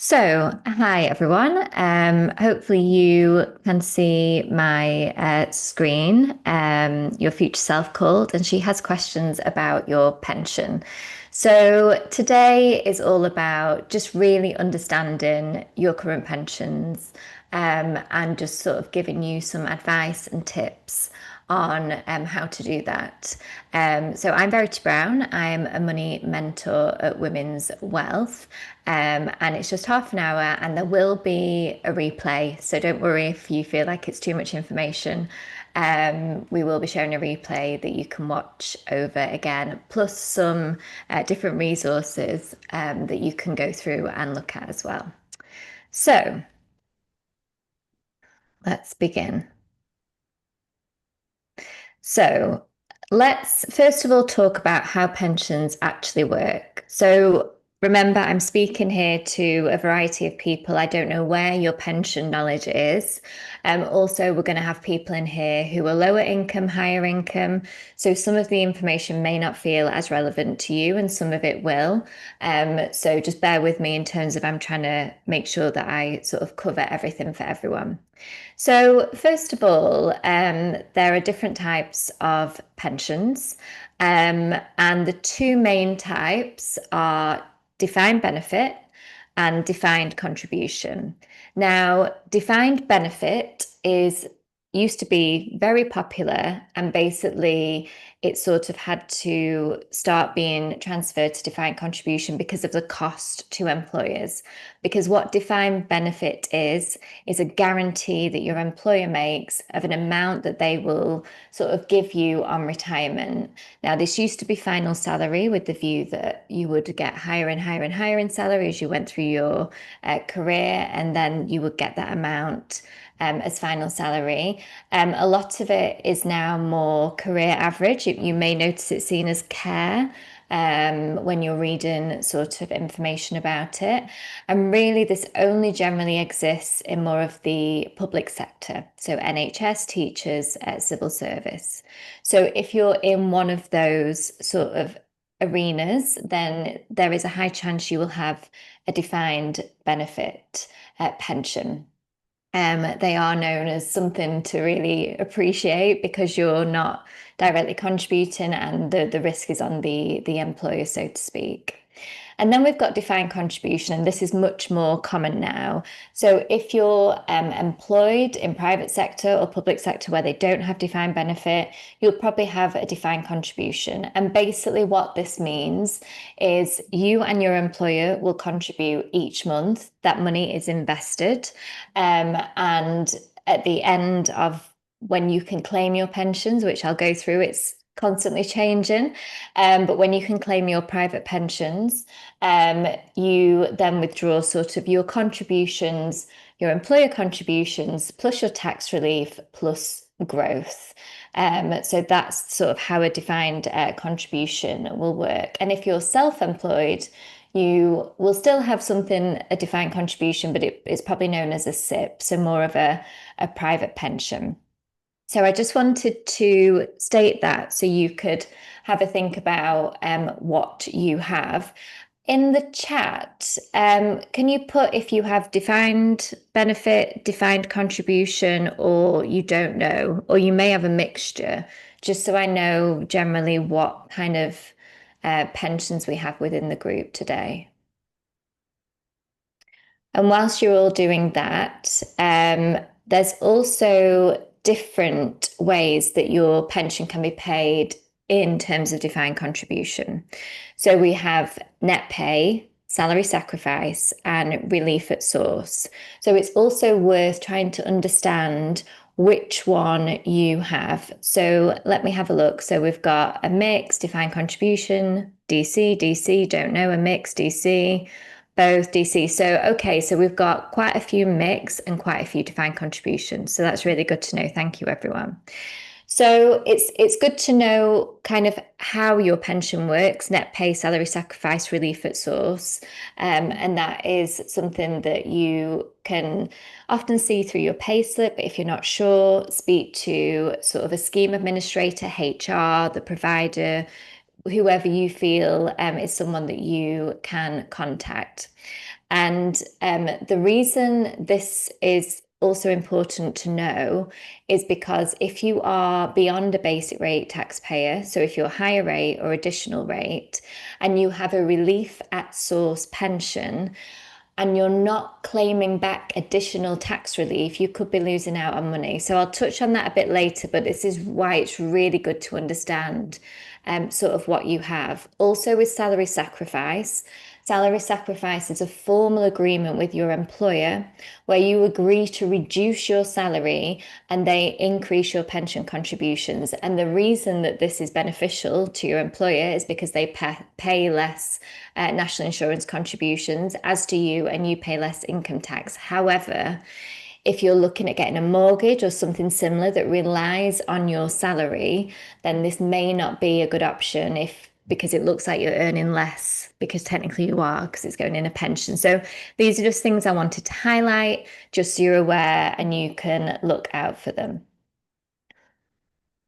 Hi everyone. Hopefully you can see my screen. Your future self called, and she has questions about your pension. So today is all about just really understanding your current pensions, and just sort of giving you some advice and tips on how to do that. So I'm Verity Brown. I'm a money mentor at Women's Wealth, and it's just half an hour, and there will be a replay. So don't worry if you feel like it's too much information. We will be sharing a replay that you can watch over again, plus some different resources that you can go through and look at as well. So let's begin. So let's first of all talk about how pensions actually work. So remember, I'm speaking here to a variety of people. I don't know where your pension knowledge is. Also, we're going to have people in here who are lower income, higher income. So some of the information may not feel as relevant to you, and some of it will. So just bear with me in terms of I'm trying to make sure that I sort of cover everything for everyone. So, first of all, there are different types of pensions, and the two main types are defined benefit and defined contribution. Now, defined benefit is used to be very popular, and basically it sort of had to start being transferred to defined contribution because of the cost to employers. Because what defined benefit is a guarantee that your employer makes of an amount that they will sort of give you on retirement. Now, this used to be final salary with the view that you would get higher and higher and higher in salary as you went through your career, and then you would get that amount as final salary. A lot of it is now more career average. You may notice it's seen as care when you're reading sort of information about it. And really, this only generally exists in more of the public sector. So NHS, teachers, civil service. So if you're in one of those sort of arenas, then there is a high chance you will have a defined benefit pension. They are known as something to really appreciate because you're not directly contributing, and the risk is on the employer, so to speak. And then we've got defined contribution, and this is much more common now. So if you're employed in private sector or public sector where they don't have defined benefit, you'll probably have a defined contribution. And basically what this means is you and your employer will contribute each month. That money is invested. And at the end of when you can claim your pensions, which I'll go through, it's constantly changing. But when you can claim your private pensions, you then withdraw sort of your contributions, your employer contributions, plus your tax relief, plus growth. So that's sort of how a defined contribution will work. And if you're self-employed, you will still have something, a defined contribution, but it's probably known as a SIP, so more of a private pension. So I just wanted to state that so you could have a think about what you have. In the chat, can you put if you have defined benefit, defined contribution, or you don't know, or you may have a mixture, just so I know generally what kind of pensions we have within the group today. And whilst you're all doing that, there's also different ways that your pension can be paid in terms of defined contribution. So we have net pay, salary sacrifice, and relief at source. So it's also worth trying to understand which one you have. So let me have a look. So we've got a mix, defined contribution, DC, DC, don't know, a mix, DC, both DC. So, okay, so we've got quite a few mix and quite a few defined contributions. So that's really good to know. Thank you, everyone. So it's good to know kind of how your pension works, net pay, salary sacrifice, relief at source. And that is something that you can often see through your payslip. But if you're not sure, speak to sort of a scheme administrator, HR, the provider, whoever you feel is someone that you can contact. And the reason this is also important to know is because if you are beyond a basic rate taxpayer, so if you're higher rate or additional rate, and you have a relief at source pension, and you're not claiming back additional tax relief, you could be losing out on money. So I'll touch on that a bit later, but this is why it's really good to understand sort of what you have. Also with salary sacrifice. Salary sacrifice is a formal agreement with your employer where you agree to reduce your salary and they increase your pension contributions. And the reason that this is beneficial to your employer is because they pay less national insurance contributions, as do you, and you pay less income tax. However, if you're looking at getting a mortgage or something similar that relies on your salary, then this may not be a good option because it looks like you're earning less, because technically you are, because it's going in a pension. So these are just things I wanted to highlight, just so you're aware and you can look out for them.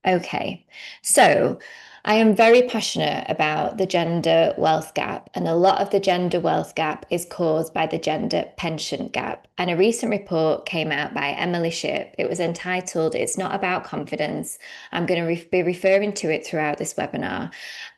Okay, so I am very passionate about the gender wealth gap, and a lot of the gender wealth gap is caused by the gender pension gap. And a recent report came out by Emily Shipp. It was entitled, "It's Not About Confidence." I'm going to be referring to it throughout this webinar.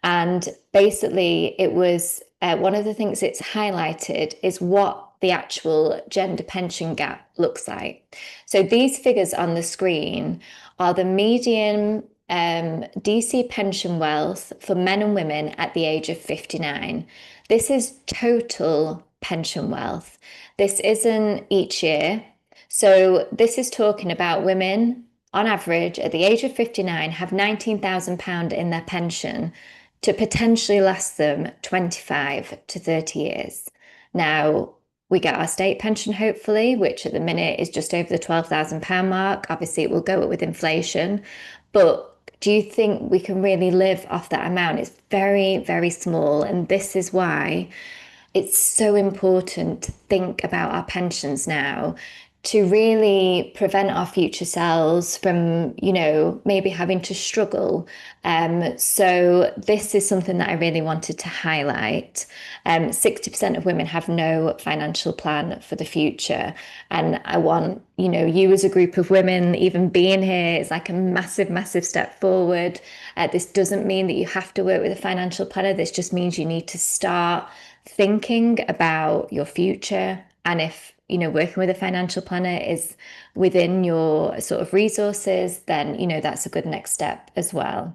And basically, it was one of the things it's highlighted is what the actual gender pension gap looks like. So these figures on the screen are the median DC pension wealth for men and women at the age of 59. This is total pension wealth. This isn't each year. So this is talking about women on average at the age of 59 have £19,000 in their pension to potentially last them 25 to 30 years. Now, we get our state pension, hopefully, which at the minute is just over the £12,000 mark. Obviously, it will go up with inflation. But do you think we can really live off that amount? It's very, very small. And this is why it's so important to think about our pensions now to really prevent our future selves from, maybe having to struggle. So this is something that I really wanted to highlight. 60% of women have no financial plan for the future. And I want, you as a group of women, even being here is like a massive, massive step forward. This doesn't mean that you have to work with a financial planner. This just means you need to start thinking about your future. And if working with a financial planner is within your sort of resources, then that's a good next step as well.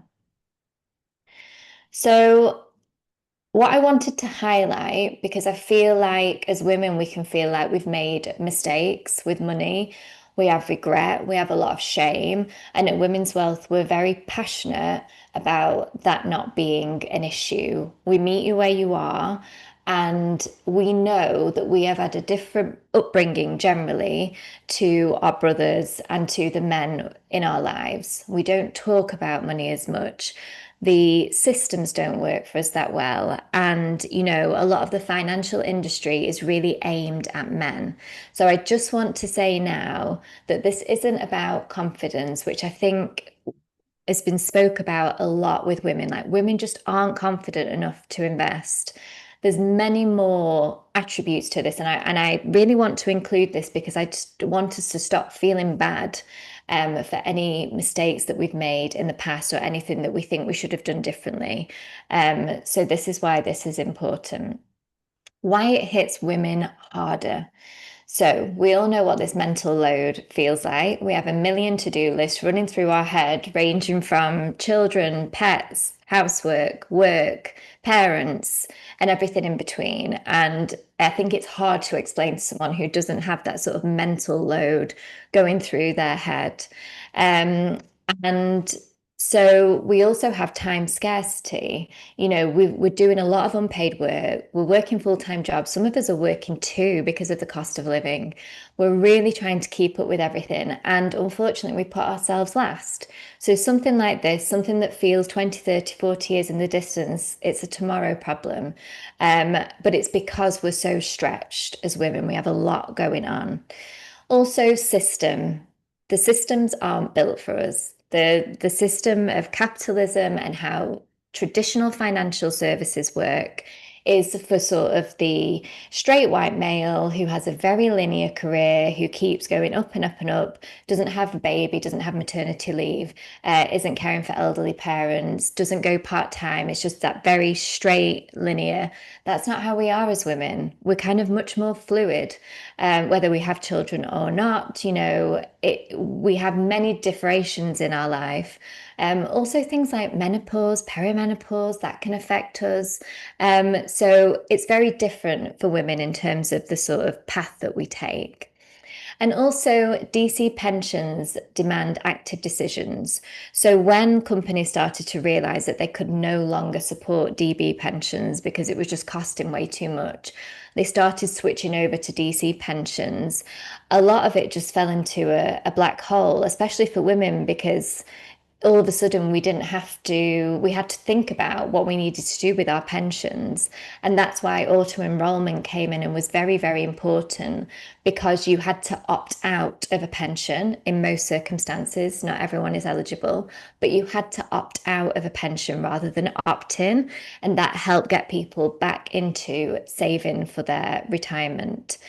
So what I wanted to highlight, because I feel like as women, we can feel like we've made mistakes with money. We have regret, we have a lot of shame. And at Women's Wealth, we're very passionate about that not being an issue. We meet you where you are. And we know that we have had a different upbringing generally to our brothers and to the men in our lives. We don't talk about money as much. The systems don't work for us that well. And, a lot of the financial industry is really aimed at men. So I just want to say now that this isn't about confidence, which I think has been spoke about a lot with women. Like, women just aren't confident enough to invest. There's many more attributes to this, and I really want to include this because I just want us to stop feeling bad for any mistakes that we've made in the past or anything that we think we should have done differently. So this is why this is important. Why it hits women harder. So we all know what this mental load feels like. We have a million to-do lists running through our head, ranging from children, pets, housework, work, parents, and everything in between. And I think it's hard to explain to someone who doesn't have that sort of mental load going through their head. And so we also have time scarcity. We're doing a lot of unpaid work. We're working full-time jobs. Some of us are working too because of the cost of living. We're really trying to keep up with everything. And unfortunately, we put ourselves last. So something like this, something that feels 20, 30, 40 years in the distance, it's a tomorrow problem. But it's because we're so stretched as women. We have a lot going on. Also, system. The systems aren't built for us. The system of capitalism and how traditional financial services work is for sort of the straight white male who has a very linear career, who keeps going up and up and up, doesn't have a baby, doesn't have maternity leave, isn't caring for elderly parents, doesn't go part-time. It's just that very straight linear. That's not how we are as women. We're kind of much more fluid, whether we have children or not. We have many differentiations in our life. Also, things like menopause, perimenopause, that can affect us. So it's very different for women in terms of the sort of path that we take. And also, DC pensions demand active decisions. So when companies started to realize that they could no longer support DB pensions because it was just costing way too much, they started switching over to DC pensions. A lot of it just fell into a black hole, especially for women, because all of a sudden we had to think about what we needed to do with our pensions. And that's why auto enrollment came in and was very, very important, because you had to opt out of a pension in most circumstances. Not everyone is eligible, but you had to opt out of a pension rather than opt in. And that helped get people back into saving for their retirement.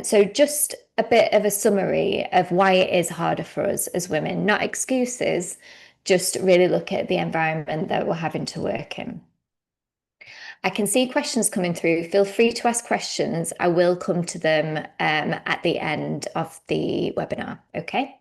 So just a bit of a summary of why it is harder for us as women, not excuses, just really look at the environment that we're having to work in. I can see questions coming through. Feel free to ask questions. I will come to them at the end of the webinar. Okay.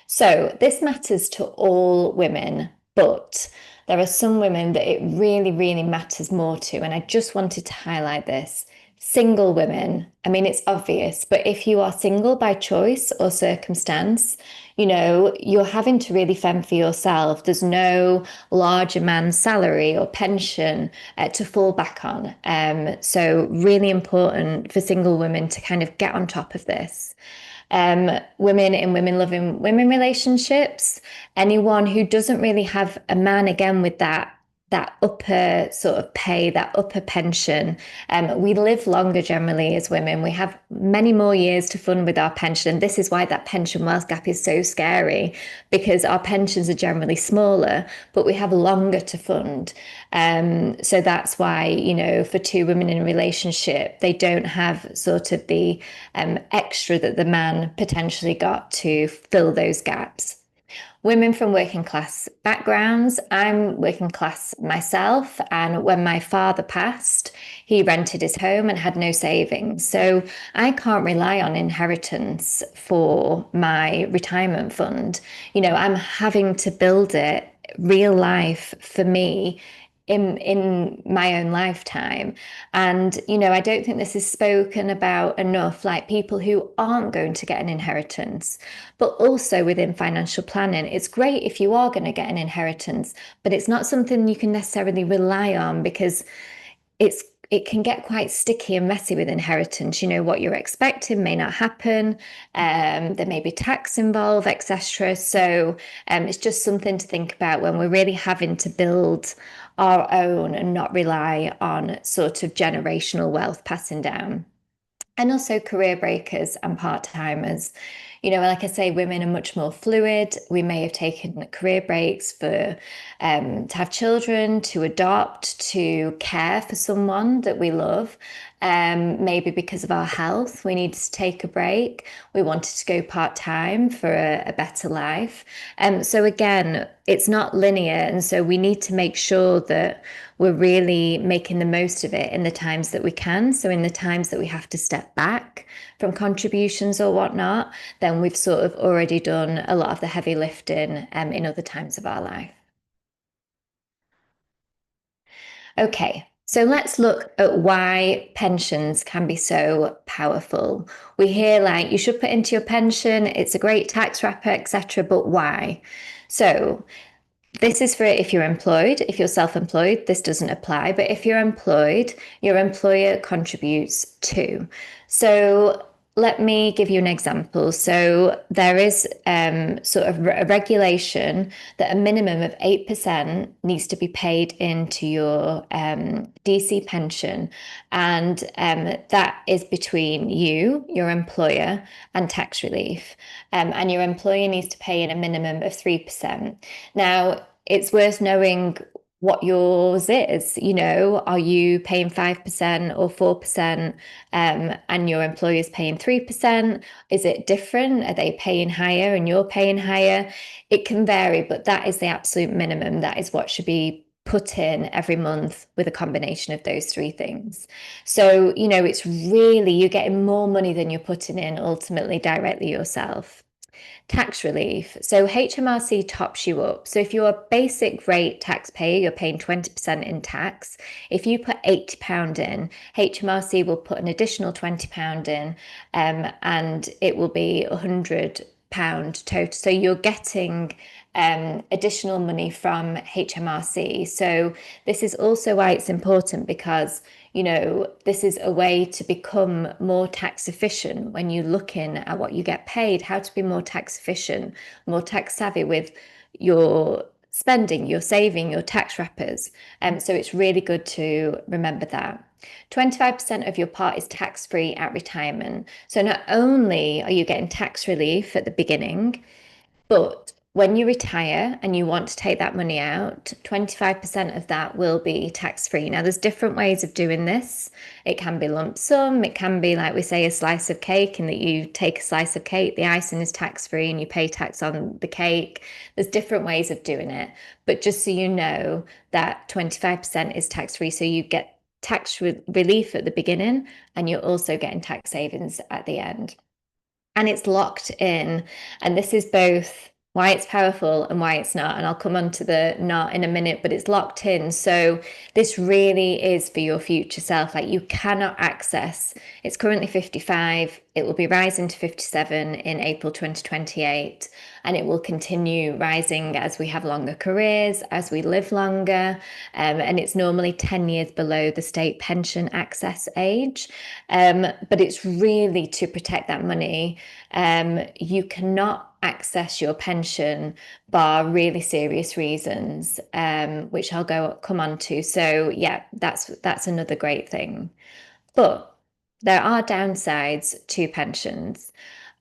So this matters to all women, but there are some women that it really, really matters more to. And I just wanted to highlight this. Single women, I mean, it's obvious, but if you are single by choice or circumstance, you're having to really fend for yourself. There's no larger man's salary or pension to fall back on. So really important for single women to kind of get on top of this. Women in women loving women relationships, anyone who doesn't really have a man, again, with that upper sort of pay, that upper pension. We live longer generally as women. We have many more years to fund with our pension. And this is why that pension wealth gap is so scary, because our pensions are generally smaller, but we have longer to fund. So that's why, for two women in a relationship, they don't have sort of the extra that the man potentially got to fill those gaps. Women from working class backgrounds. I'm working class myself. And when my father passed, he rented his home and had no savings. So I can't rely on inheritance for my retirement fund. I'm having to build it real life for me in my own lifetime. And I don't think this is spoken about enough, like people who aren't going to get an inheritance. But also within financial planning, it's great if you are going to get an inheritance, but it's not something you can necessarily rely on, because it can get quite sticky and messy with inheritance. What you're expecting may not happen. There may be tax involved, etc. So it's just something to think about when we're really having to build our own and not rely on sort of generational wealth passing down. And also career breakers and part-timers. Like I say, women are much more fluid. We may have taken career breaks to have children, to adopt, to care for someone that we love. Maybe because of our health, we needed to take a break. We wanted to go part-time for a better life. So again, it's not linear. And so we need to make sure that we're really making the most of it in the times that we can. So in the times that we have to step back from contributions or whatnot, then we've sort of already done a lot of the heavy lifting in other times of our life. Okay, so let's look at why pensions can be so powerful. We hear like you should put into your pension, it's a great tax wrapper, etc. But why? So this is for if you're employed. If you're self-employed, this doesn't apply. But if you're employed, your employer contributes too. So let me give you an example. So there is sort of a regulation that a minimum of 8% needs to be paid into your DC pension. And that is between you, your employer, and tax relief. And your employer needs to pay in a minimum of 3%. Now, it's worth knowing what yours is. Are you paying 5% or 4%, and your employer's paying 3%? Is it different? Are they paying higher and you're paying higher? It can vary, but that is the absolute minimum. That is what should be put in every month with a combination of those three things. So, it's really, you're getting more money than you're putting in ultimately directly yourself. Tax relief. So HMRC tops you up. So if you're a basic rate taxpayer, you're paying 20% in tax. If you put £80 in, HMRC will put an additional £20 in, and it will be £100 total. So you're getting additional money from HMRC. So this is also why it's important, because this is a way to become more tax efficient when you're looking at what you get paid, how to be more tax efficient, more tax savvy with your spending, your saving, your tax wrappers. So it's really good to remember that. 25% of your pot is tax-free at retirement. So not only are you getting tax relief at the beginning, but when you retire and you want to take that money out, 25% of that will be tax-free. Now, there's different ways of doing this. It can be lump sum. It can be, like we say, a slice of cake, in that you take a slice of cake, the icing is tax-free, and you pay tax on the cake. There's different ways of doing it. But just so you know that 25% is tax-free, so you get tax relief at the beginning, and you're also getting tax savings at the end. And it's locked in. And this is both why it's powerful and why it's not. And I'll come on to the not in a minute, but it's locked in. So this really is for your future self. Like, you cannot access, it's currently 55. It will be rising to 57 in April 2028. And it will continue rising as we have longer careers, as we live longer. And it's normally 10 years below the state pension access age. But it's really to protect that money. You cannot access your pension bar really serious reasons, which I'll come on to. So yeah, that's another great thing. But there are downsides to pensions.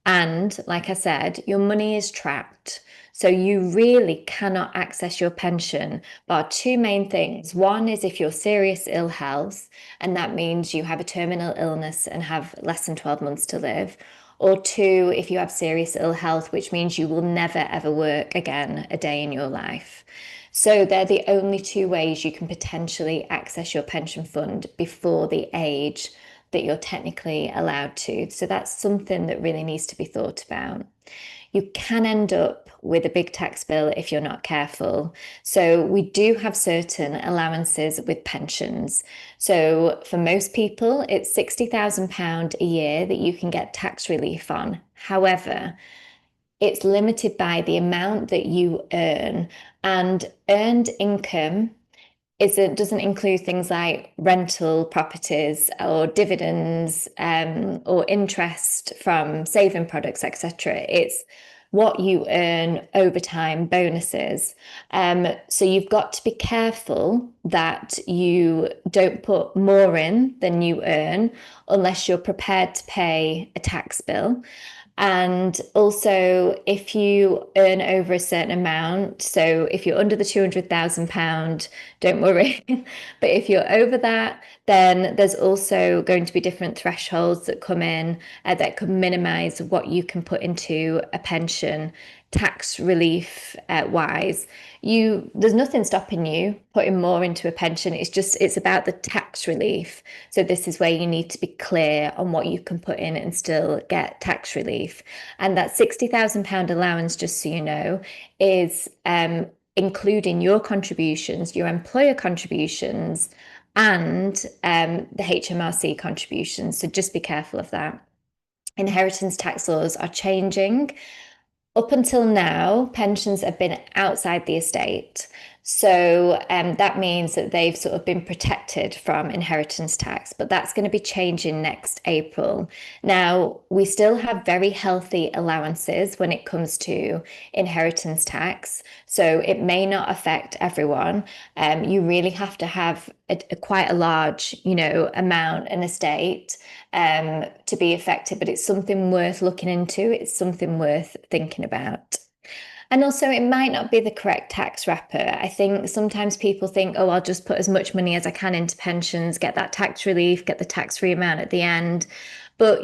And like I said, your money is trapped. So you really cannot access your pension bar two main things. One is if you're serious ill health, and that means you have a terminal illness and have less than 12 months to live. Or two, if you have serious ill health, which means you will never ever work again a day in your life. So they're the only two ways you can potentially access your pension fund before the age that you're technically allowed to. So that's something that really needs to be thought about. You can end up with a big tax bill if you're not careful. So we do have certain allowances with pensions. So for most people, it's £60,000 a year that you can get tax relief on. However, it's limited by the amount that you earn, and earned income doesn't include things like rental properties or dividends, or interest from saving products, etc. It's what you earn over time, bonuses. So you've got to be careful that you don't put more in than you earn unless you're prepared to pay a tax bill. And also, if you earn over a certain amount, so if you're under the £200,000, don't worry. But if you're over that, then there's also going to be different thresholds that come in, that could minimize what you can put into a pension tax relief wise. There's nothing stopping you putting more into a pension. It's about the tax relief. So this is where you need to be clear on what you can put in and still get tax relief. And that £60,000 allowance, just so you know, is including your contributions, your employer contributions, and the HMRC contributions. So just be careful of that. Inheritance tax laws are changing. Up until now, pensions have been outside the estate. So that means that they've sort of been protected from inheritance tax, but that's going to be changing next April. Now, we still have very healthy allowances when it comes to inheritance tax, so it may not affect everyone. You really have to have quite a large, amount, an estate, to be affected, but it's something worth looking into. It's something worth thinking about. And also, it might not be the correct tax wrapper. I think sometimes people think, oh, I'll just put as much money as I can into pensions, get that tax relief, get the tax-free amount at the end. But,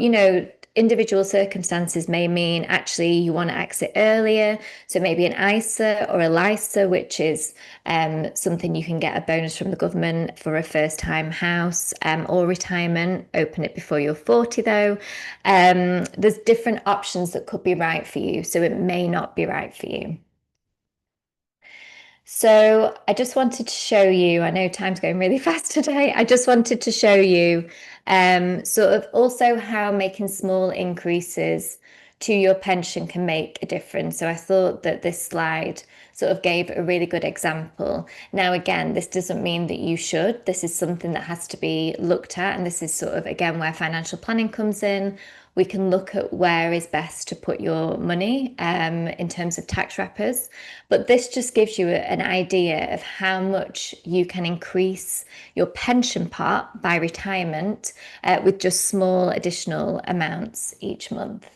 individual circumstances may mean actually you want to exit earlier. So maybe an ISA or a LISA, which is something you can get a bonus from the government for a first-time house or retirement. Open it before you're 40, though. There's different options that could be right for you, so it may not be right for you. So I just wanted to show you, I know time's going really fast today. I just wanted to show you sort of also how making small increases to your pension can make a difference. So I thought that this slide sort of gave a really good example. Now, again, this doesn't mean that you should. This is something that has to be looked at. And this is sort of, again, where financial planning comes in. We can look at where is best to put your money in terms of tax wrappers. But this just gives you an idea of how much you can increase your pension pot by retirement with just small additional amounts each month.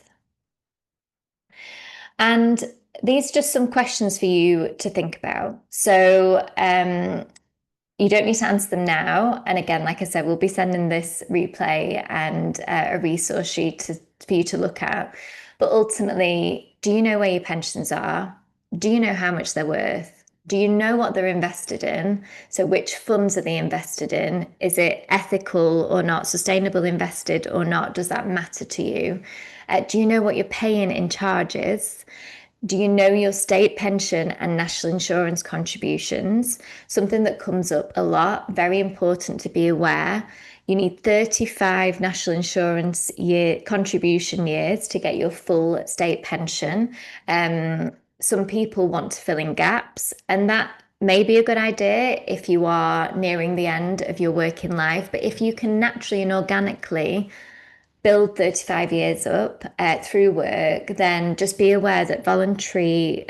And these are just some questions for you to think about. So you don't need to answer them now. And again, like I said, we'll be sending this replay and a resource sheet for you to look at. But ultimately, do you know where your pensions are? Do you know how much they're worth? Do you know what they're invested in? So which funds are they invested in? Is it ethical or not? Sustainable invested or not? Does that matter to you? Do you know what you're paying in charges? Do you know your state pension and national insurance contributions? Something that comes up a lot, very important to be aware. You need 35 national insurance contribution years to get your full state pension. Some people want to fill in gaps, and that may be a good idea if you are nearing the end of your working life. But if you can naturally and organically build 35 years up through work, then just be aware that voluntary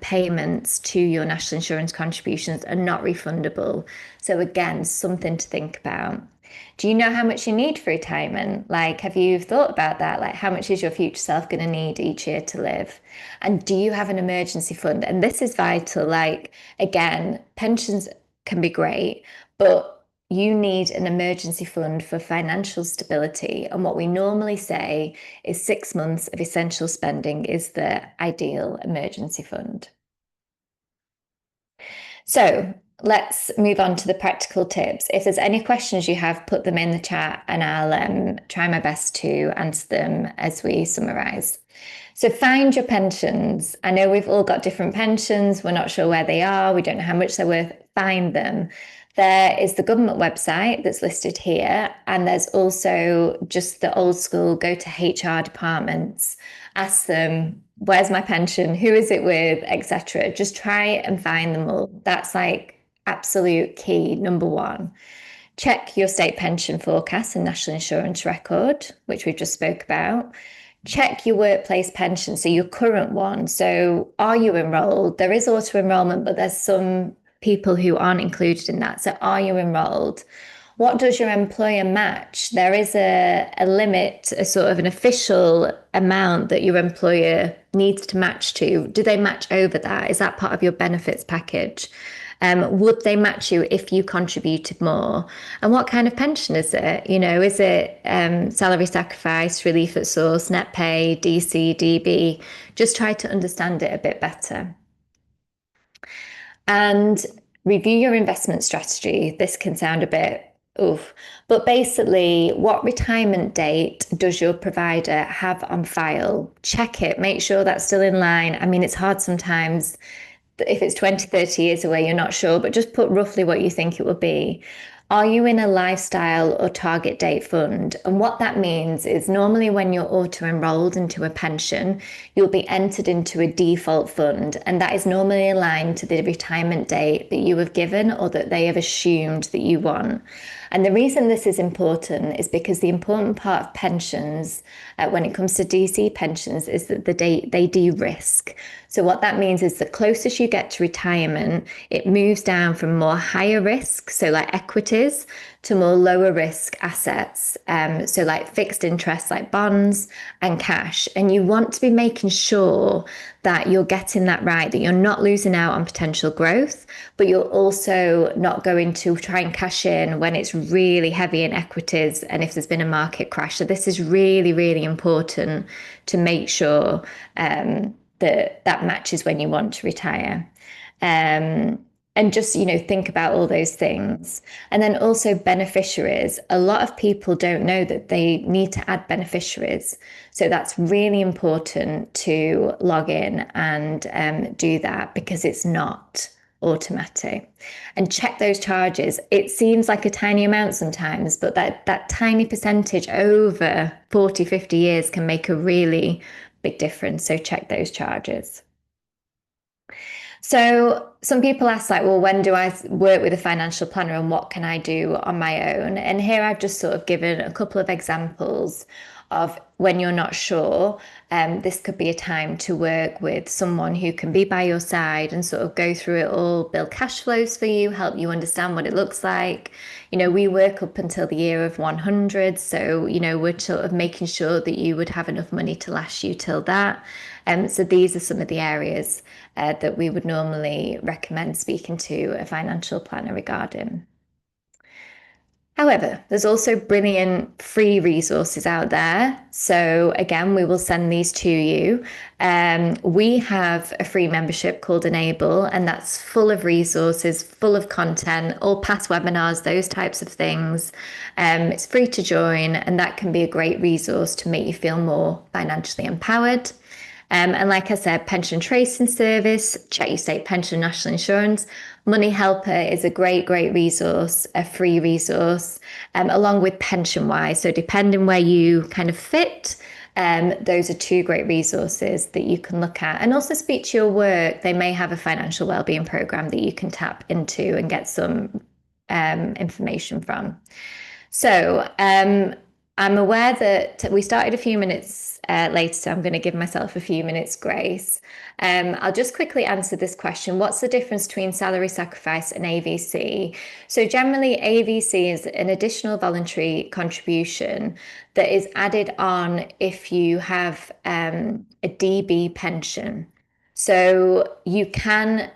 payments to your national insurance contributions are not refundable. So again, something to think about. Do you know how much you need for retirement? Like, have you thought about that? Like, how much is your future self going to need each year to live? And do you have an emergency fund? And this is vital. Like, again, pensions can be great, but you need an emergency fund for financial stability. And what we normally say is 6 months of essential spending is the ideal emergency fund. So let's move on to the practical tips. If there's any questions you have, put them in the chat and I'll try my best to answer them as we summarize. So find your pensions. I know we've all got different pensions. We're not sure where they are. We don't know how much they're worth. Find them. There is the government website that's listed here. And there's also just the old school, go to HR departments, ask them, where's my pension? Who is it with, etc. Just try and find them all. That's like absolute key, number one. Check your state pension forecast and national insurance record, which we've just spoke about. Check your workplace pension, so your current one. So are you enrolled? There is auto enrollment, but there's some people who aren't included in that. So are you enrolled? What does your employer match? There is a limit, a sort of an official amount that your employer needs to match to. Do they match over that? Is that part of your benefits package? Would they match you if you contributed more? And what kind of pension is it? Is it salary sacrifice, relief at source, net pay, DC, DB? Just try to understand it a bit better. And review your investment strategy. This can sound a bit oof, but basically, what retirement date does your provider have on file? Check it, make sure that's still in line. I mean, it's hard sometimes. If it's 20, 30 years away, you're not sure, but just put roughly what you think it will be. Are you in a lifestyle or target date fund? And what that means is normally when you're auto enrolled into a pension, you'll be entered into a default fund. And that is normally aligned to the retirement date that you have given or that they have assumed that you want. And the reason this is important is because the important part of pensions, when it comes to DC pensions, is that they de-risk. So what that means is the closest you get to retirement, it moves down from more higher risk, so like equities, to more lower risk assets. So like fixed interest, like bonds and cash. And you want to be making sure that you're getting that right, that you're not losing out on potential growth, but you're also not going to try and cash in when it's really heavy in equities and if there's been a market crash. So this is really, really important to make sure that matches when you want to retire. And just, think about all those things. And then also beneficiaries. A lot of people don't know that they need to add beneficiaries. So that's really important to log in and do that, because it's not automatic. And check those charges. It seems like a tiny amount sometimes, but that tiny percentage over 40, 50 years can make a really big difference. So check those charges. So some people ask, like, well, when do I work with a financial planner and what can I do on my own? And here I've just sort of given a couple of examples of when you're not sure. This could be a time to work with someone who can be by your side and sort of go through it all, build cash flows for you, help you understand what it looks like. We work up until the year of 100. So, we're sort of making sure that you would have enough money to last you till that. So these are some of the areas that we would normally recommend speaking to a financial planner regarding. However, there's also brilliant free resources out there. So again, we will send these to you. We have a free membership called Enable, and that's full of resources, full of content, all past webinars, those types of things. It's free to join, and that can be a great resource to make you feel more financially empowered. And like I said, pension tracing service, check your state pension, national insurance. Money Helper is a great, great resource, a free resource, along with Pension Wise. So depending where you kind of fit, those are two great resources that you can look at. And also speak to your work. They may have a financial wellbeing program that you can tap into and get some information from. So I'm aware that we started a few minutes later, so I'm going to give myself a few minutes grace. I'll just quickly answer this question. What's the difference between salary sacrifice and AVC? So generally, AVC is an additional voluntary contribution that is added on if you have a DB pension. So you can,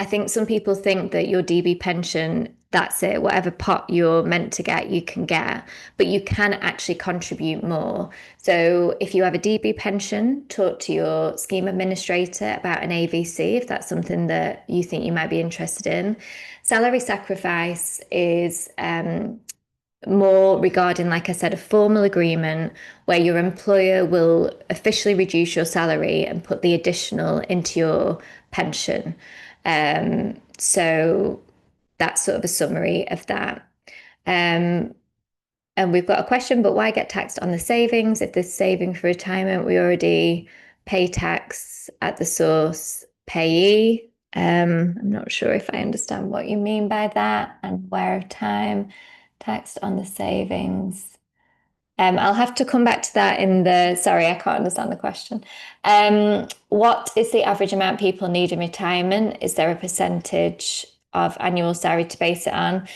I think some people think that your DB pension, that's it, whatever pot you're meant to get, you can get, but you can actually contribute more. So if you have a DB pension, talk to your scheme administrator about an AVC if that's something that you think you might be interested in. Salary sacrifice is more regarding, like I said, a formal agreement where your employer will officially reduce your salary and put the additional into your pension. So that's sort of a summary of that. And we've got a question, but why get taxed on the savings? If there's saving for retirement, we already pay tax at the source payee. I'm not sure if I understand what you mean by that, and where time taxed on the savings. I'll have to come back to that sorry, I can't understand the question. What is the average amount people need in retirement? Is there a percentage of annual salary to base it on?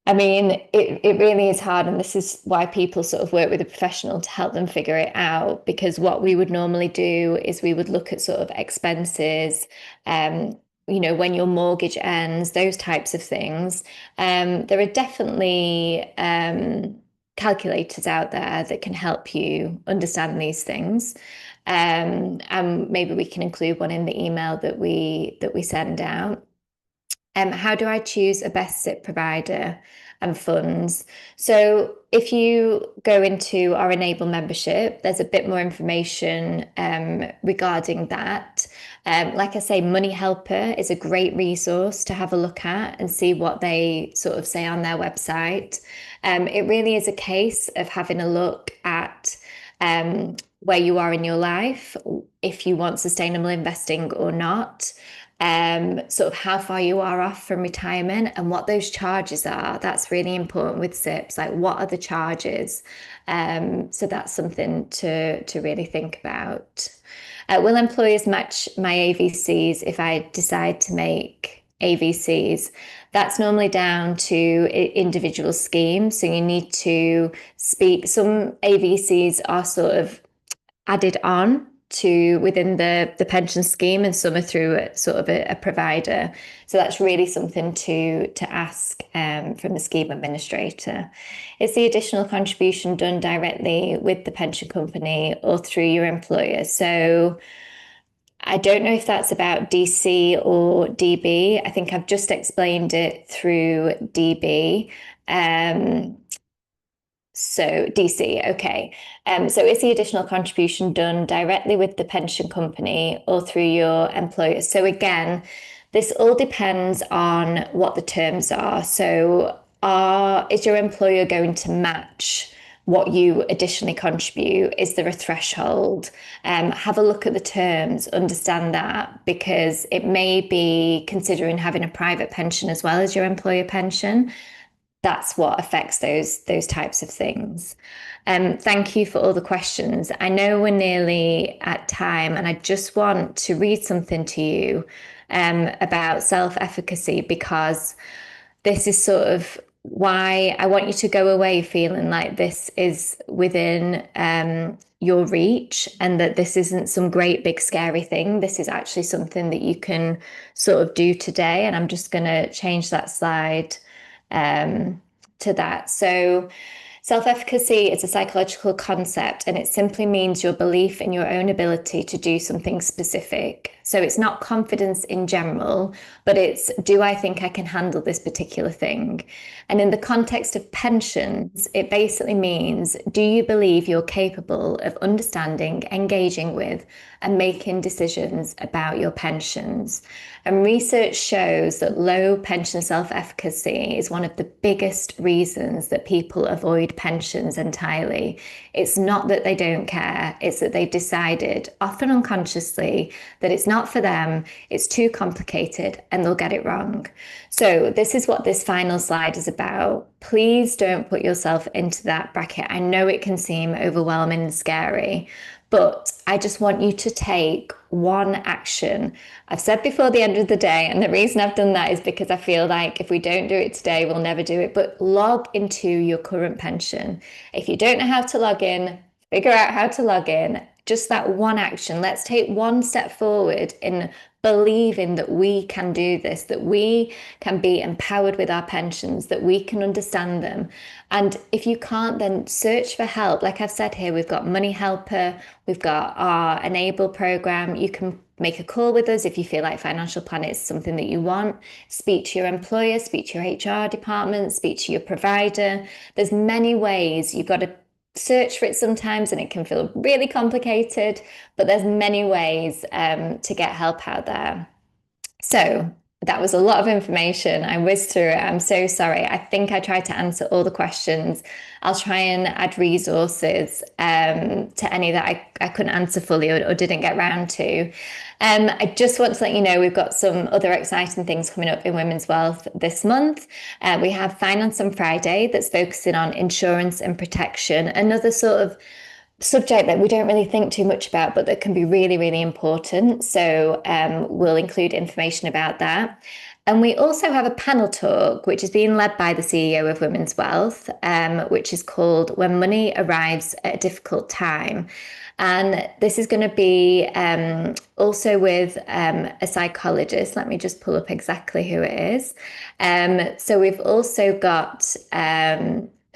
I mean, it really is hard, and this is why people sort of work with a professional to help them figure it out, because what we would normally do is we would look at sort of expenses, when your mortgage ends, those types of things. There are definitely calculators out there that can help you understand these things. And maybe we can include one in the email that we send out. How do I choose a best SIP provider and funds? So if you go into our Enable membership, there's a bit more information regarding that. Like I say, Money Helper is a great resource to have a look at and see what they sort of say on their website. It really is a case of having a look at where you are in your life, if you want sustainable investing or not. sort of how far you are off from retirement and what those charges are. That's really important with SIPs. Like, what are the charges? So that's something to really think about. Will employers match my AVCs if I decide to make AVCs? That's normally down to individual schemes. So you need to speak. Some AVCs are sort of added on to within the pension scheme, and some are through sort of a provider. So that's really something to ask from the scheme administrator. Is the additional contribution done directly with the pension company or through your employer? So I don't know if that's about DC or DB. I think I've just explained it through DB. So DC, okay. So is the additional contribution done directly with the pension company or through your employer? So again, this all depends on what the terms are. So is your employer going to match what you additionally contribute? Is there a threshold? Have a look at the terms, understand that, because it may be considering having a private pension as well as your employer pension. That's what affects those types of things. Thank you for all the questions. I know we're nearly at time, and I just want to read something to you about self-efficacy, because this is sort of why I want you to go away feeling like this is within your reach, and that this isn't some great big scary thing. This is actually something that you can sort of do today. And I'm just going to change that slide to that. So self-efficacy is a psychological concept, and it simply means your belief in your own ability to do something specific. So it's not confidence in general, but it's, do I think I can handle this particular thing? And in the context of pensions, it basically means, do you believe you're capable of understanding, engaging with, and making decisions about your pensions? And research shows that low pension self-efficacy is one of the biggest reasons that people avoid pensions entirely. It's not that they don't care, it's that they've decided, often unconsciously, that it's not for them, it's too complicated, and they'll get it wrong. So this is what this final slide is about. Please don't put yourself into that bracket. I know it can seem overwhelming and scary, but I just want you to take one action. I've said before the end of the day, and the reason I've done that is because I feel like if we don't do it today, we'll never do it. But log into your current pension. If you don't know how to log in, figure out how to log in. Just that one action. Let's take one step forward in believing that we can do this, that we can be empowered with our pensions, that we can understand them. And if you can't, then search for help. Like I've said here, we've got Money Helper, we've got our Enable program. You can make a call with us if you feel like financial planning is something that you want. Speak to your employer, speak to your HR department, speak to your provider. There's many ways. You've got to search for it sometimes, and it can feel really complicated, but there's many ways to get help out there. So that was a lot of information. I whizzed through it. I'm so sorry. I think I tried to answer all the questions. I'll try and add resources to any that I couldn't answer fully or didn't get round to. I just want to let you know we've got some other exciting things coming up in Women's Wealth this month. We have Finance on Friday that's focusing on insurance and protection, another sort of subject that we don't really think too much about, but that can be really, really important. So we'll include information about that. And we also have a panel talk, which is being led by the CEO of Women's Wealth, which is called When Money Arrives at a Difficult Time. And this is going to be also with a psychologist. Let me just pull up exactly who it is. So we've also got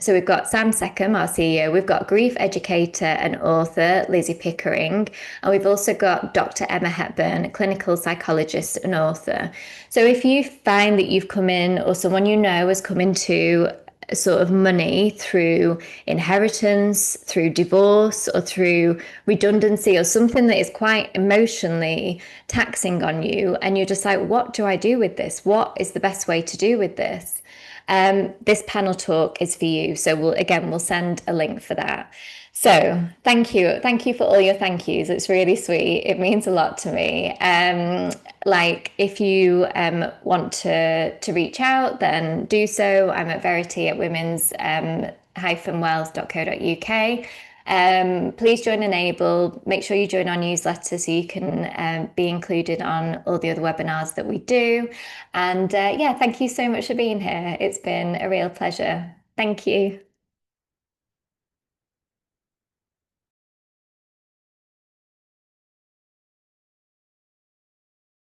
we've got Sam Seckham, our CEO. We've got grief educator and author Lizzie Pickering. And we've also got Dr. Emma Hepburn, clinical psychologist and author. So if you find that you've come in, or someone you know has come into sort of money through inheritance, through divorce, or through redundancy, or something that is quite emotionally taxing on you, and you're just like, what do I do with this? What is the best way to do with this? This panel talk is for you. So we'll send a link for that. So thank you for all your thank yous. It's really sweet. It means a lot to me. Like if you want to reach out, then do so. I'm at Verity at women's wales.co.uk. Please join Enable. Make sure you join our newsletter so you can be included on all the other webinars that we do. And yeah, thank you so much for being here. It's been a real pleasure. Thank you.